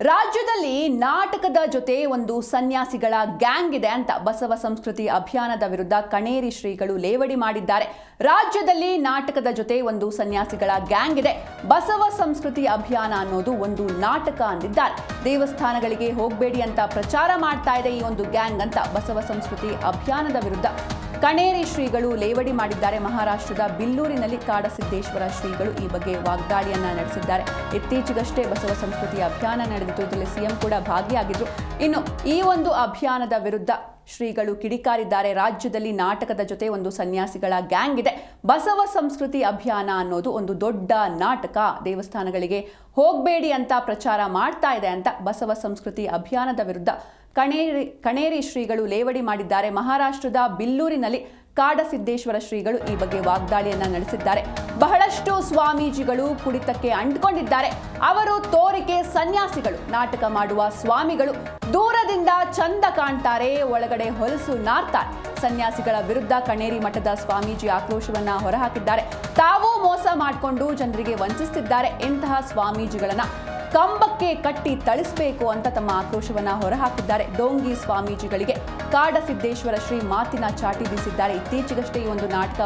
ರಾಜ್ಯದಲ್ಲಿ ನಾಟಕದ ಜೊತೆ ಒಂದು ಸನ್ಯಾಸಿಗಳ ಗ್ಯಾಂಗ್ ಇದೆ ಅಂತ ಬಸವ ಸಂಸ್ಕೃತಿ ಅಭಿಯಾನದ ವಿರುದ್ಧ ಕಣೇರಿ ಶ್ರೀಗಳು ಲೇವಡಿ ಮಾಡಿದ್ದಾರೆ. ರಾಜ್ಯದಲ್ಲಿ ನಾಟಕದ ಜೊತೆ ಒಂದು ಸನ್ಯಾಸಿಗಳ ಗ್ಯಾಂಗ್ ಇದೆ. ಬಸವ ಸಂಸ್ಕೃತಿ ಅಭಿಯಾನ ಅನ್ನೋದು ಒಂದು ನಾಟಕ ಅಂದಿದ್ದಾರೆ. ದೇವಸ್ಥಾನಗಳಿಗೆ ಹೋಗಬೇಡಿ ಅಂತ ಪ್ರಚಾರ ಮಾಡ್ತಾ ಇದೆ ಈ ಒಂದು ಗ್ಯಾಂಗ್ ಅಂತ ಬಸವ ಸಂಸ್ಕೃತಿ ಅಭಿಯಾನದ ವಿರುದ್ಧ ಕಣೇರಿ ಶ್ರೀಗಳು ಲೇವಡಿ ಮಾಡಿದ್ದಾರೆ. ಮಹಾರಾಷ್ಟ್ರದ ಬಿಲ್ಲೂರಿನಲ್ಲಿ ಕಾಡಸಿದ್ದೇಶ್ವರ ಶ್ರೀಗಳು ಈ ಬಗ್ಗೆ ವಾಗ್ದಾಳಿಯನ್ನ ನಡೆಸಿದ್ದಾರೆ. ಇತ್ತೀಚೆಗಷ್ಟೇ ಬಸವ ಸಂಸ್ಕೃತಿ ಅಭಿಯಾನ ನಡೆದಿತ್ತು. ಇದರಲ್ಲಿ ಸಿಎಂ ಕೂಡ ಭಾಗಿಯಾಗಿದ್ರು. ಇನ್ನು ಈ ಒಂದು ಅಭಿಯಾನದ ವಿರುದ್ಧ ಶ್ರೀಗಳು ಕಿಡಿಕಾರಿದ್ದಾರೆ. ರಾಜ್ಯದಲ್ಲಿ ನಾಟಕದ ಜೊತೆ ಒಂದು ಸನ್ಯಾಸಿಗಳ ಗ್ಯಾಂಗ್ ಇದೆ. ಬಸವ ಸಂಸ್ಕೃತಿ ಅಭಿಯಾನ ಅನ್ನೋದು ಒಂದು ದೊಡ್ಡ ನಾಟಕ. ದೇವಸ್ಥಾನಗಳಿಗೆ ಹೋಗಬೇಡಿ ಅಂತ ಪ್ರಚಾರ ಮಾಡ್ತಾ ಇದೆ ಅಂತ ಬಸವ ಸಂಸ್ಕೃತಿ ಅಭಿಯಾನದ ವಿರುದ್ಧ ಕಣೇರಿ ಶ್ರೀಗಳು ಲೇವಡಿ ಮಾಡಿದ್ದಾರೆ. ಮಹಾರಾಷ್ಟ್ರದ ಬಿಲ್ಲೂರಿನಲ್ಲಿ ಕಾಡಸಿದ್ದೇಶ್ವರ ಶ್ರೀಗಳು ಈ ಬಗ್ಗೆ ವಾಗ್ದಾಳಿಯನ್ನ ನಡೆಸಿದ್ದಾರೆ. ಬಹಳಷ್ಟು ಸ್ವಾಮೀಜಿಗಳು ಕುಡಿತಕ್ಕೆ ಅಂಟಿಕೊಂಡಿದ್ದಾರೆ. ಅವರು ತೋರಿಕೆ ಸನ್ಯಾಸಿಗಳು, ನಾಟಕ ಮಾಡುವ ಸ್ವಾಮಿಗಳು. ದೂರದಿಂದ ಚಂದ ಕಾಣ್ತಾರೆ, ಒಳಗಡೆ ಹೊಲಸು ನಾರ್ತಾರೆ. ಸನ್ಯಾಸಿಗಳ ವಿರುದ್ಧ ಕಣೇರಿ ಮಠದ ಸ್ವಾಮೀಜಿ ಆಕ್ರೋಶವನ್ನ ಹೊರಹಾಕಿದ್ದಾರೆ. ತಾವು ಮೋಸ ಮಾಡಿಕೊಂಡು ಜನರಿಗೆ ವಂಚಿಸುತ್ತಿದ್ದಾರೆ. ಇಂತಹ ಸ್ವಾಮೀಜಿಗಳನ್ನ ಕಂಬಕ್ಕೆ ಕಟ್ಟಿ ತಳಿಸಬೇಕು ಅಂತ ತಮ್ಮ ಆಕ್ರೋಶವನ್ನ ಹೊರಹಾಕಿದ್ದಾರೆ. ಡೋಂಗಿ ಸ್ವಾಮೀಜಿಗಳಿಗೆ ಕಾಡಸಿದ್ದೇಶ್ವರ ಶ್ರೀ ಮಾತಿನ ಚಾಟಿ ಬೀಸಿದ್ದಾರೆ. ಇತ್ತೀಚೆಗಷ್ಟೇ ಈ ಒಂದು ನಾಟಕ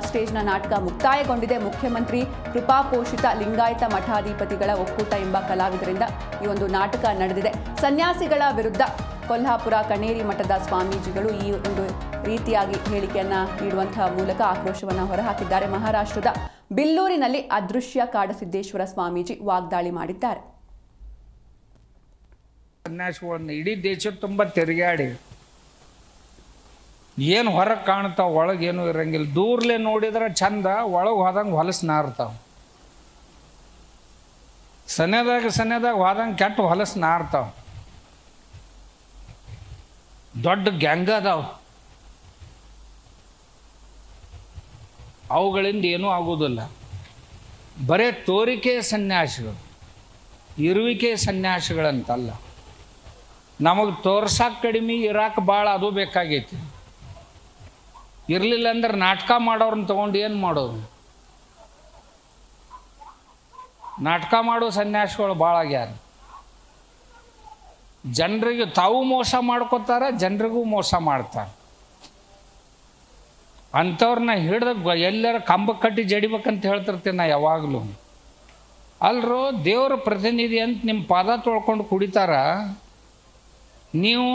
ಸ್ಟೇಜ್ನ ನಾಟಕ ಮುಕ್ತಾಯಗೊಂಡಿದೆ. ಮುಖ್ಯಮಂತ್ರಿ ಕೃಪಾಪೋಷಿತ ಲಿಂಗಾಯತ ಮಠಾಧಿಪತಿಗಳ ಒಕ್ಕೂಟ ಎಂಬ ಕಲಾವಿದರಿಂದ ಈ ಒಂದು ನಾಟಕ ನಡೆದಿದೆ. ಸನ್ಯಾಸಿಗಳ ವಿರುದ್ಧ ಕೊಲ್ಹಾಪುರ ಕಣೇರಿ ಮಠದ ಸ್ವಾಮೀಜಿಗಳು ಈ ಒಂದು ರೀತಿಯಾಗಿ ಹೇಳಿಕೆಯನ್ನ ನೀಡುವಂತಹ ಮೂಲಕ ಆಕ್ರೋಶವನ್ನ ಹೊರಹಾಕಿದ್ದಾರೆ. ಮಹಾರಾಷ್ಟ್ರದ ಬಿಲ್ಲೂರಿನಲ್ಲಿ ಅದೃಶ್ಯ ಕಾಡಸಿದ್ದೇಶ್ವರ ಸ್ವಾಮೀಜಿ ವಾಗ್ದಾಳಿ ಮಾಡಿದ್ದಾರೆ. ಸನ್ಯಾಸಿಗಳನ್ನ ಇಡೀ ದೇಶ ತುಂಬ ತಿರುಗಾಡಿ ಏನು ಹೊರಗೆ ಕಾಣ್ತಾವ, ಒಳಗೇನು ಇರಂಗಿಲ್ಲ. ದೂರ್ಲೆ ನೋಡಿದ್ರೆ ಚಂದ, ಒಳಗೆ ಹೋದಂಗೆ ಹೊಲಸು ನಾರ್ತಾವ. ಸನ್ಯದಾಗ ಹೋದಂಗೆ ಕೆಟ್ಟ ಹೊಲಸು ನಾರ್ತಾವ. ದೊಡ್ಡ ಗ್ಯಾಂಗ್ ಅದಾವ. ಅವುಗಳಿಂದ ಏನೂ ಆಗೋದಿಲ್ಲ. ಬರೇ ತೋರಿಕೆ ಸನ್ಯಾಸಿಗಳು, ಇರುವಿಕೆ ಸನ್ಯಾಸಿಗಳಂತಲ್ಲ. ನಮಗೆ ತೋರ್ಸಕ್ಕೆ ಕಡಿಮೆ, ಇರಾಕ ಭಾಳ, ಅದು ಬೇಕಾಗೈತಿ. ಇರಲಿಲ್ಲ ಅಂದ್ರೆ ನಾಟಕ ಮಾಡೋರನ್ನ ತೊಗೊಂಡು ಏನು ಮಾಡೋದು? ನಾಟಕ ಮಾಡೋ ಸನ್ಯಾಸಿಗಳು ಭಾಳ ಆಗ್ಯಾರ. ಜನರಿಗೆ ತಾವು ಮೋಸ ಮಾಡ್ಕೋತಾರೆ, ಜನರಿಗೂ ಮೋಸ ಮಾಡ್ತಾರೆ. ಅಂಥವ್ರನ್ನ ಹಿಡ್ದು ಎಲ್ಲರ ಕಂಬಕ್ಕೆ ಕಟ್ಟಿ ಜಡಿಬೇಕಂತ ಹೇಳ್ತಿರ್ತೀನಿ ನಾ ಯಾವಾಗಲೂ. ಅಲ್ರೋ, ದೇವ್ರ ಪ್ರತಿನಿಧಿ ಅಂತ ನಿಮ್ಮ ಪಾದ ತೊಳ್ಕೊಂಡು ಕುಡಿತಾರ. ನೀವು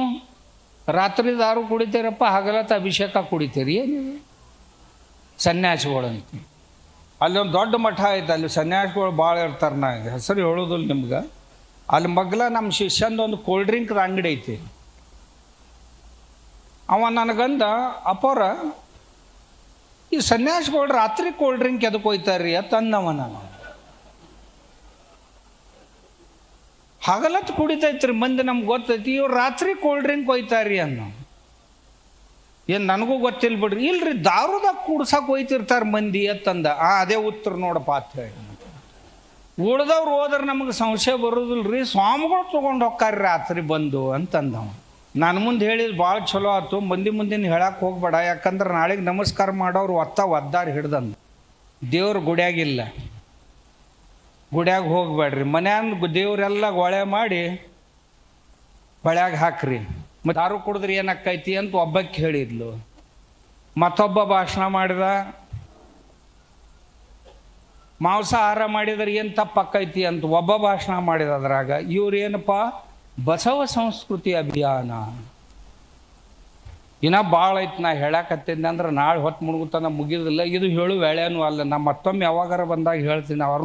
ರಾತ್ರಿ ದಾರು ಕುಡಿತೀರಪ್ಪ, ಹಗಲತ್ತ ಅಭಿಷೇಕ ಕುಡಿತೀರಿ ಏನಿದೆ? ಸನ್ಯಾಸಿಗಳಂತ ಅಲ್ಲೊಂದು ದೊಡ್ಡ ಮಠ ಐತೆ, ಅಲ್ಲಿ ಸನ್ಯಾಸಿಗಳು ಭಾಳ ಇರ್ತಾರೆ. ನಾ ಹೆಸರು ಹೇಳೋದಿಲ್ಲ ನಿಮ್ಗೆ. ಅಲ್ಲಿ ಮಗ್ಲ ನಮ್ಮ ಶಿಷ್ಯಂದು ಒಂದು ಕೋಲ್ಡ್ ಡ್ರಿಂಕ್ದ ಅಂಗಡಿ ಐತಿ. ಅವ ನನಗಂದ, ಅಪ್ಪವ್ರ ಈ ಸನ್ಯಾಸಿಗಳು ರಾತ್ರಿ ಕೋಲ್ಡ್ ಡ್ರಿಂಕ್ ಎದಕ್ಕೆ ಹೋಯ್ತಾರ್ರಿ ಅಂತಂದವ. ನಾನು ಹಗಲತ್ತು ಕುಡಿತೈತ್ರಿ ಮಂದಿ, ನಮ್ಗೆ ಗೊತ್ತೈತಿ. ಇವ್ರು ರಾತ್ರಿ ಕೋಲ್ಡ್ ಡ್ರಿಂಕ್ ಹೋಯ್ತಾರ್ರಿ ಅನ್ನೋ. ಏನು ನನಗೂ ಗೊತ್ತಿಲ್ಲ ಬಿಡ್ರಿ. ಇಲ್ರಿ, ದಾರುದಾಗ ಕುಡ್ಸಕ್ಕೆ ಹೋಯ್ತಿರ್ತಾರೆ ಮಂದಿ ಅಂತಂದ. ಅದೇ ಉತ್ತರ ನೋಡಪ್ಪ ಅಂತ ಹೇಳಿ. ಉಳ್ದವ್ರು ಹೋದ್ರೆ ನಮಗೆ ಸಂಶಯ ಬರೋದಿಲ್ಲ ರೀ, ಸ್ವಾಮಿಗಳು ತೊಗೊಂಡು ಹೋಗ್ತಾರ್ರಿ ರಾತ್ರಿ ಬಂದು ಅಂತಂದವ. ನಾನು ಮುಂದೆ ಹೇಳಿದ್ ಭಾಳ ಚಲೋ ಆಯ್ತು. ಮುಂದಿನ ಹೇಳಕ್ಕೆ ಹೋಗ್ಬೇಡ, ಯಾಕಂದ್ರೆ ನಾಳೆಗೆ ನಮಸ್ಕಾರ ಮಾಡೋರು ಒದ್ದಾರಿ ಹಿಡ್ದಂದು. ದೇವ್ರು ಗುಡ್ಯಾಗಿಲ್ಲ, ಗುಡ್ಯಾಗ ಹೋಗ್ಬೇಡ್ರಿ. ಮನ್ಯಾಗ ದೇವ್ರೆಲ್ಲ ಗೊಳೆ ಮಾಡಿ ಹೊಳ್ಯಾಗ ಹಾಕ್ರಿ. ಮತ್ತು ದಾರು ಕುಡಿದ್ರೆ ಏನಾಕೈತಿ ಅಂತ ಒಬ್ಬಕ್ಕೆ ಹೇಳಿದ್ಲು. ಮತ್ತೊಬ್ಬ ಭಾಷಣ ಮಾಡಿದ, ಮಾಂಸಾಹಾರ ಮಾಡಿದ್ರೆ ಏನು ತಪ್ಪಾಕೈತಿ ಅಂತ ಒಬ್ಬ ಭಾಷಣ ಮಾಡಿದ. ಅದ್ರಾಗ ಇವ್ರು ಏನಪ್ಪ, ಬಸವ ಸಂಸ್ಕೃತಿ ಅಭಿಯಾನ ಇನ್ನೂ ಭಾಳ ಐತೆ. ನಾ ಹೇಳಕತ್ತಿದ್ದೆ ಅಂದ್ರೆ ನಾಳೆ ಹೊತ್ತು ಮುಳುಗುತ್ತಾನ ಮುಗಿದಿಲ್ಲ. ಇದು ಹೇಳು ವೇಳೆನೂ ಅಲ್ಲ. ನಾ ಮತ್ತೊಮ್ಮೆ ಯಾವಾಗಾರ ಬಂದಾಗ ಹೇಳ್ತೀನಿ. ಅವ್ರ